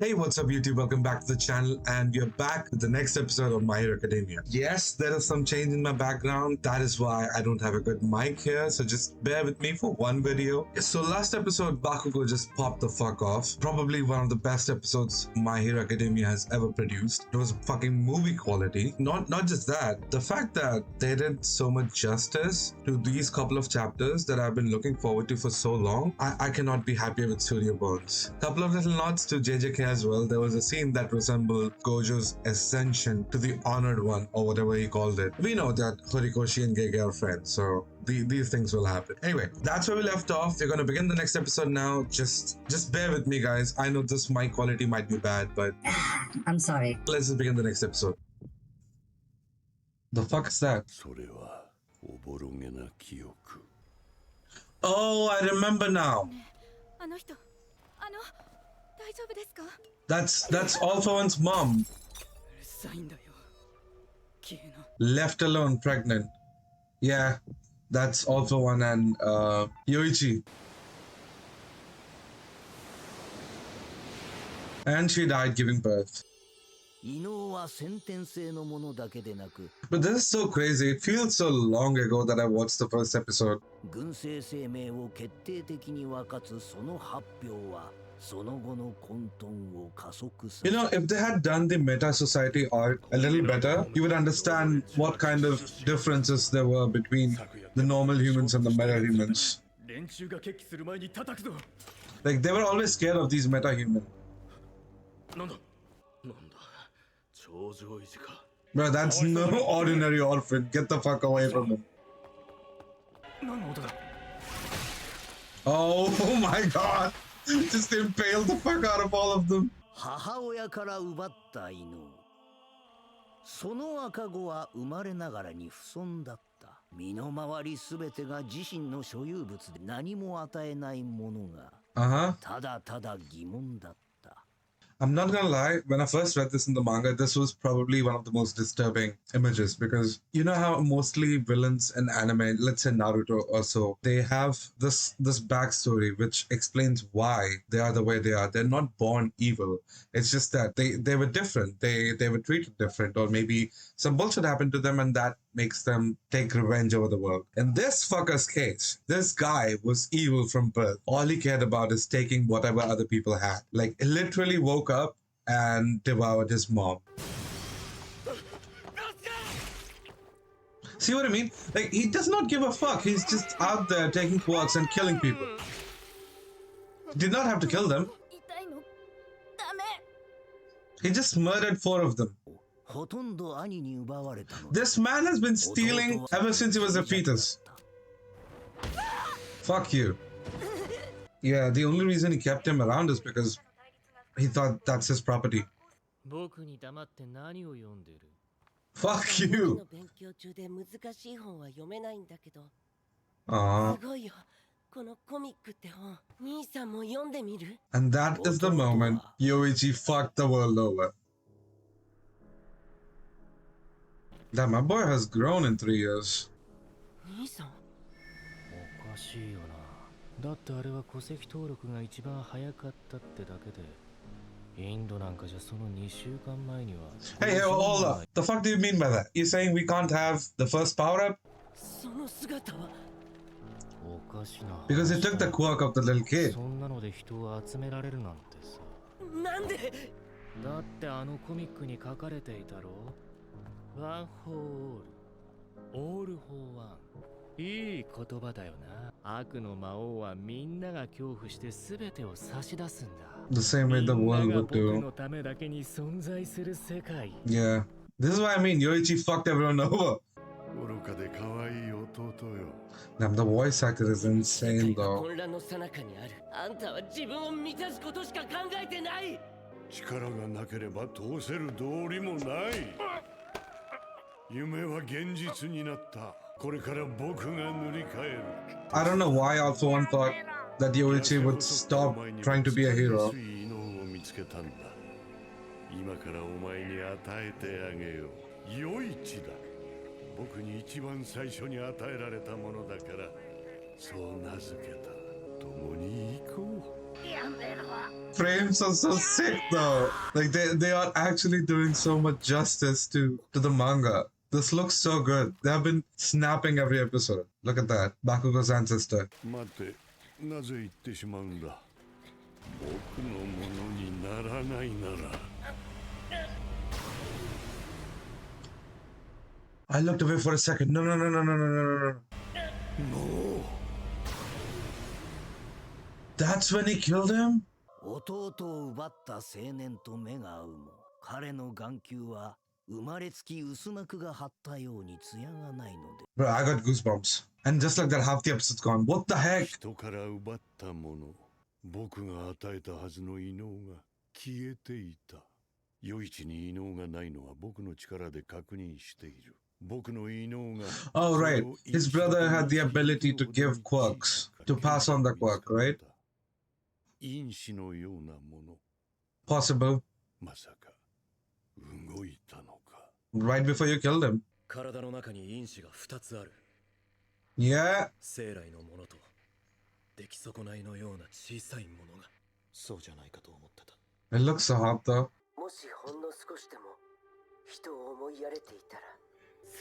Hey, what's up, YouTube? Welcome back to the channel, and we're back with the next episode of My Hero Academia. Yes, there is some change in my background. That is why I don't have a good mic here, so just bear with me for one video. So last episode, Bakugo just popped the fuck off. Probably one of the best episodes My Hero Academia has ever produced. It was fucking movie quality. Not just that, the fact that they did so much justice to these couple of chapters that I've been looking forward to for so long, I cannot be happier with Studio Bones. Couple of little nods to JJK as well. There was a scene that resembled Gojo's ascension to the Honored One, or whatever he called it. We know that Horikoshi and Gege are friends, so these things will happen. Anyway, that's where we left off. We're gonna begin the next episode now. Just bear with me, guys. I know this mic quality might be bad, but I'm sorry. let's just begin the next episode. The fuck is that? Oh, I remember now. That's All for One's mom. Left alone, pregnant. Yeah, that's All for One and Yoichi. And she died giving birth. But this is so crazy. It feels so long ago that I watched the first episode. You know, if they had done the Meta Society arc a little better, you would understand what kind of differences there were between the normal humans and the meta humans. Like, they were always scared of these meta humans. Bro, that's no ordinary orphan. Get the fuck away from him. Oh my god! Just impale the fuck out of all of them. その赤子は生まれながらに不損だった。身の回りすべてが自身の所有物で何も与えないものが、ただただ疑問だった。I'm not gonna lie, when I first read this in the manga, this was probably one of the most disturbing images because you know how mostly villains in anime, let's say Naruto or so, they have this backstory which explains why they are the way they are. They're not born evil. It's just that they were different. They were treated different, or maybe some bullshit happened to them and that makes them take revenge over the world. In this fucker's case, this guy was evil from birth. All he cared about is taking whatever other people had. Like, he literally woke up and devoured his mom. See what I mean? Like, he does not give a fuck. He's just out there taking quirks and killing people. He did not have to kill them. He just murdered 4 of them. This man has been stealing ever since he was a fetus. Fuck you. Yeah, the only reason he kept him around is because he thought that's his property. Fuck you. And that is the moment Yoichi fucked the world over. Damn, my boy has grown in 3 years. Hey, hold up. The fuck do you mean by that? You're saying we can't have the first power-up? Because he took the quirk of the little kid. One whole, all for one. いい言葉だよな。悪の魔王はみんなが恐怖して全てを差し出すんだ。The same way the world would do. 僕のためだけに存在する世界。Yeah. This is what I mean. Yoichi fucked everyone over. Damn, the voice actor is insane though. 力がなければ通せる道理もない。夢は現実になった。これから僕が塗り替える。I don't know why All for One thought that Yoichi would stop trying to be a hero. 今からお前に与えてあげよう。ヨイチだ。僕に一番最初に与えられたものだから、そう名付けた。共に行こう。やめろ。 Frames are so sick though. Like they are actually doing so much justice to the manga. This looks so good. They have been snapping every episode. Look at that. Bakugo's ancestor. 待て、なぜ言ってしまうんだ。僕のものにならないなら。I looked away for a second. No, no, no, no, no, no, no, no, no. もう。That's when he killed him? 弟を奪った青年と目が合うも、彼の眼球は生まれつき薄膜が張ったように艶がないので。 Bro, I got goosebumps. And just like that, half the episode's gone. What the heck? 人から奪ったもの、僕が与えたはずの異能が消えていた。余市に異能がないのは僕の力で確認している。僕の異能が。Oh, right. His brother had the ability to give quirks, to pass on the quirk, right? 因子のようなもの。 Possible. まさか動いたのか。 Right before you killed him. 体の中に因子が2つある。 Yeah. 生来のものと出来損ないのような小さいものが。そうじゃないかと思ってた。 It looks so hot though. もしほんの少しでも人を思いやれていたら、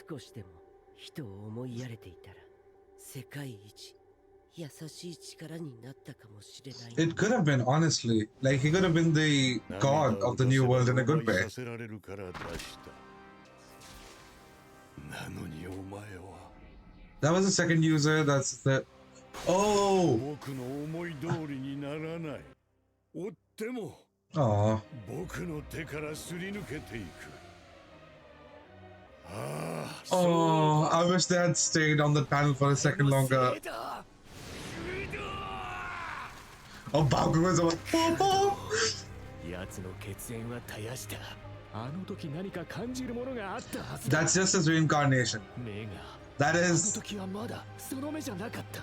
少しでも人を思いやれていたら、世界一優しい力になったかもしれない。 It could have been, honestly. Like, he could have been the god of the new world in a good way. させられるから出した。なのにお前は。 That was the second user. That's the... Oh! 僕の思い通りにならない。追っても Aw. 僕の手からすり抜けていく。ああ、 Oh, I wish they had stayed on the panel for a second longer. Oh, Bakugo is about... 奴の血縁は絶やした。あの時何か感じるものがあったはずだ。 That's just his reincarnation. 目が That あの is... 時はまだその目じゃなかった。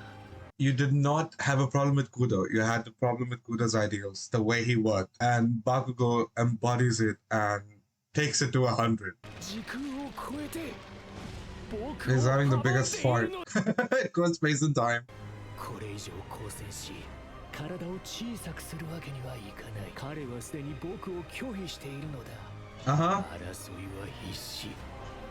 You did not have a problem with Kudo. You had the problem with Kudo's ideals, the way he worked. And Bakugo embodies it and takes it to 100. 時空を超えて僕 He's を having the 阻んで biggest い fart. るの。 It goes space and time. これ以上構成し体を小さくするわけにはいかない。彼はすでに僕を拒否しているのだ。 Uh-huh. 争いは必死。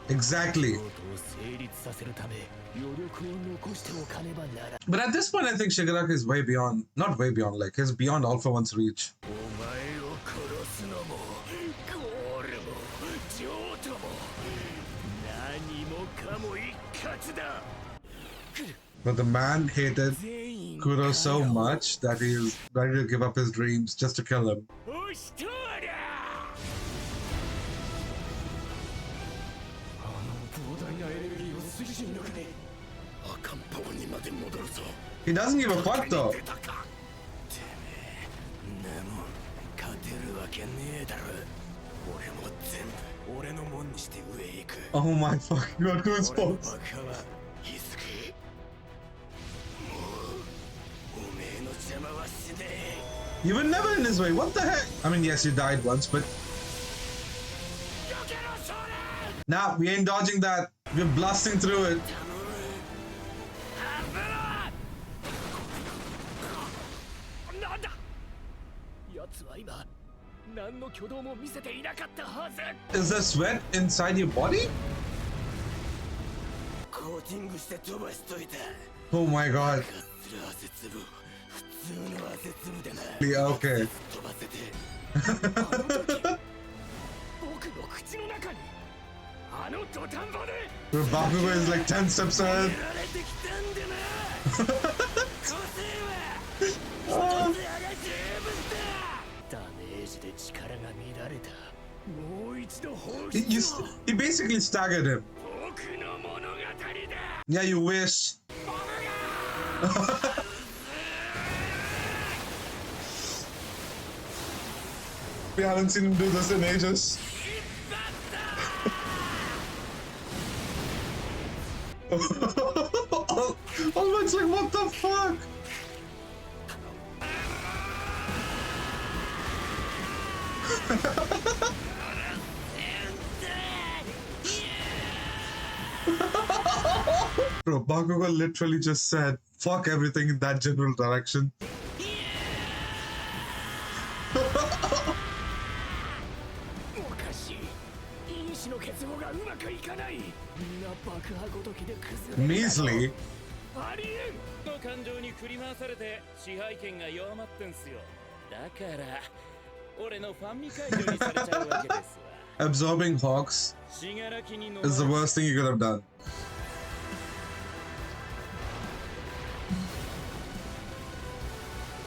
Exactly. 用途を成立させるため余力を残しておかねばなら。 But at this point, I think Shigaraki is way beyond... Not way beyond, like, he's beyond All for One's reach. お前を殺すのもゴールも譲渡も何もかも一括だ。 But the man hated 全員 Kudo so much that he's ready to give up his dreams just to kill him. 押し通りゃ。あの膨大なエネルギーを推進力に赤ん坊にまで戻るぞ。 He doesn't give a fuck though. 出たか。てめえ、でも勝てるわけねえだろ。俺も全部俺のもんにして上へ行く。 Oh my fucking god, 俺の goosebumps. バカは気づく。もうおめえの邪魔はしねえ。 You were never in his way. What the heck? I mean, yes, you died once, but よけろそれ。 nah, we ain't dodging that. We're blasting through it. なんだ。奴は今何の挙動も見せていなかったはず。 Is there sweat inside your body? コーティングして飛ばしといた。 Oh my god. する汗粒、普通の汗粒でな。 Yeah, okay. 飛ばせて。あの時、僕の口の中にあの土壇場で Where Bakugo is like 10 steps や ahead. られてきたんでな。個性は一つやが十分だ。ダメージで力が乱れた。もう一度放 He, 出を。 he basically staggered him. 僕の物語だ。 Yeah, you wish. We haven't seen him do this in ages. Almost like, what the fuck? Bro, Bakugo literally just said, fuck everything in that general direction. おかしい。因子の結合がうまくいかない。みんな爆破ごときで崩れる。 Measly. ありえん。の感情に振り回されて支配権が弱まってんすよ。だから俺のファンミ解除にされちゃうわけですわ。 Absorbing Hawks is the worst thing you could have done.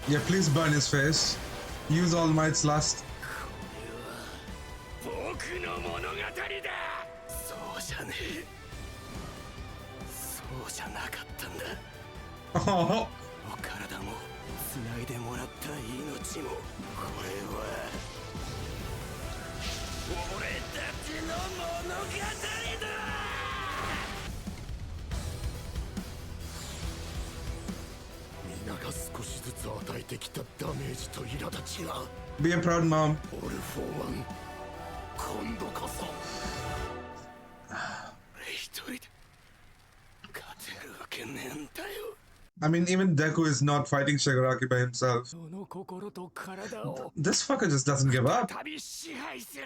Yeah, please burn his face. Use All Might's last. 僕の物語だ。そうじゃねえ。そうじゃなかったんだ。 Oh, お体も繋いでもらった命もこれは俺たちの物語だ。皆が少しずつ与えてきたダメージと苛立ちが be a proud mom. オルフォーワン今度こそ俺一人で勝てるわけねえんだよ。 I mean, even Deku is not fighting Shigaraki by himself. その心と体を This fucker just doesn't give up. 旅支配する。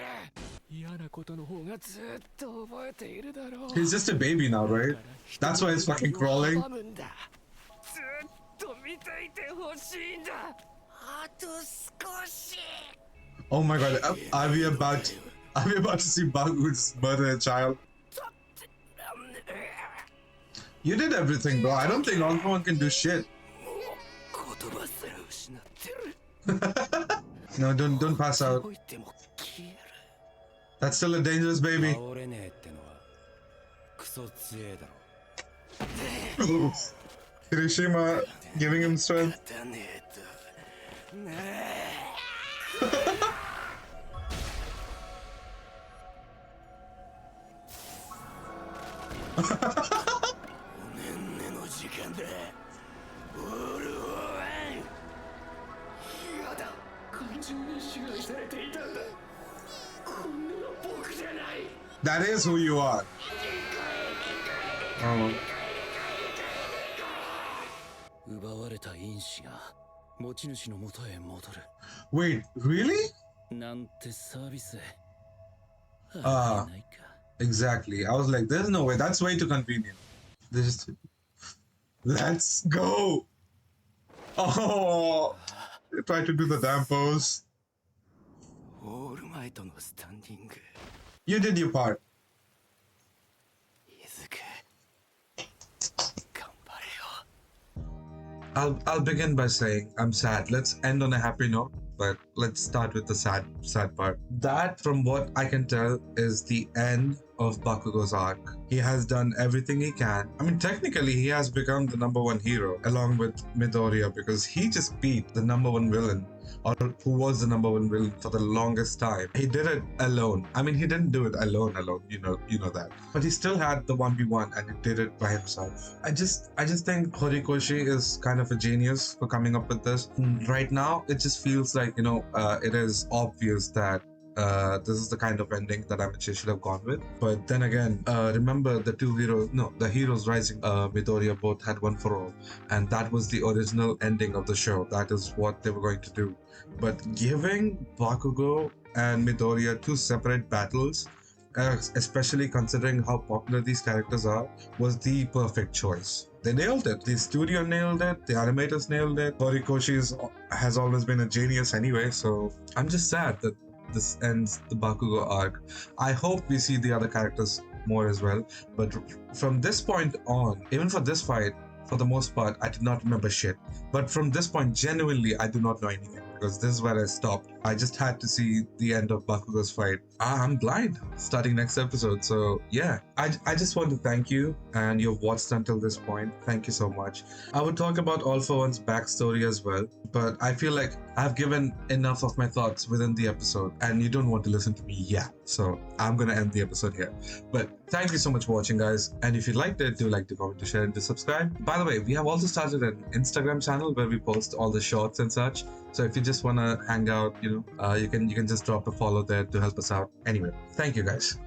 嫌なことの方がずっと覚えているだろう。 He's just a baby now, right? That's why he's fucking crawling. ずっと見ていてほしいんだ。あと少し。 Oh my god, are we about to see Bakugo just murder a child? You did everything, bro. I don't think All For One can do shit. 言葉すら失ってる。 No, don't pass out. 置いても消える。 That's still a dangerous baby. 倒れねえってのはクソ強えだろ。 Kirishima giving him strength. 勝たねえと。なあ。 おねんねの時間だ。オール・オー・ワン。嫌だ。感情に支配されていたんだ。こんなの僕じゃない。 That is who you are. Oh. 奪われた因子が持ち主の元へ戻る。 Wait, really? なんてサービス。ああないか。 Exactly. I was like, there's no way. That's way too convenient. They just... Let's go! Oh! They tried to do the damn pose. オールマイトのスタンディング。 You did your part. イズク。頑張れよ。 I'll begin by saying I'm sad. Let's end on a happy note, but let's start with the sad part. That, from what I can tell, is the end of Bakugo's arc. He has done everything he can. I mean, technically, he has become the #1 hero along with Midoriya because he just beat the #1 villain, or who was the #1 villain for the longest time. He did it alone. I mean, he didn't do it alone. You know that. But he still had the 1v1 and he did it by himself. I just think Horikoshi is kind of a genius for coming up with this. Right now, it just feels like, it is obvious that this is the kind of ending that Amici should have gone with. But then again, remember the heroes rising, Midoriya both had one for all, and that was the original ending of the show. That is what they were going to do. But giving Bakugo and Midoriya two separate battles, especially considering how popular these characters are, was the perfect choice. They nailed it. The studio nailed it. The animators nailed it. Horikoshi has always been a genius anyway, so I'm just sad that this ends the Bakugo arc. I hope we see the other characters more as well, but from this point on, even for this fight, for the most part, I did not remember shit. But from this point, genuinely, I do not know anything because this is where I stopped. I just had to see the end of Bakugo's fight. I'm blind starting next episode, so yeah. I just want to thank you, and you've watched until this point. Thank you so much. I would talk about All For One's backstory as well, but I feel like I've given enough of my thoughts within the episode, and you don't want to listen to me yet. So I'm gonna end the episode here. But thank you so much for watching, guys. And if you liked it, do like to comment, to share, and to subscribe. By the way, we have also started an Instagram channel where we post all the shorts and such. So if you just wanna hang out, you can just drop a follow there to help us out. Anyway, thank you guys.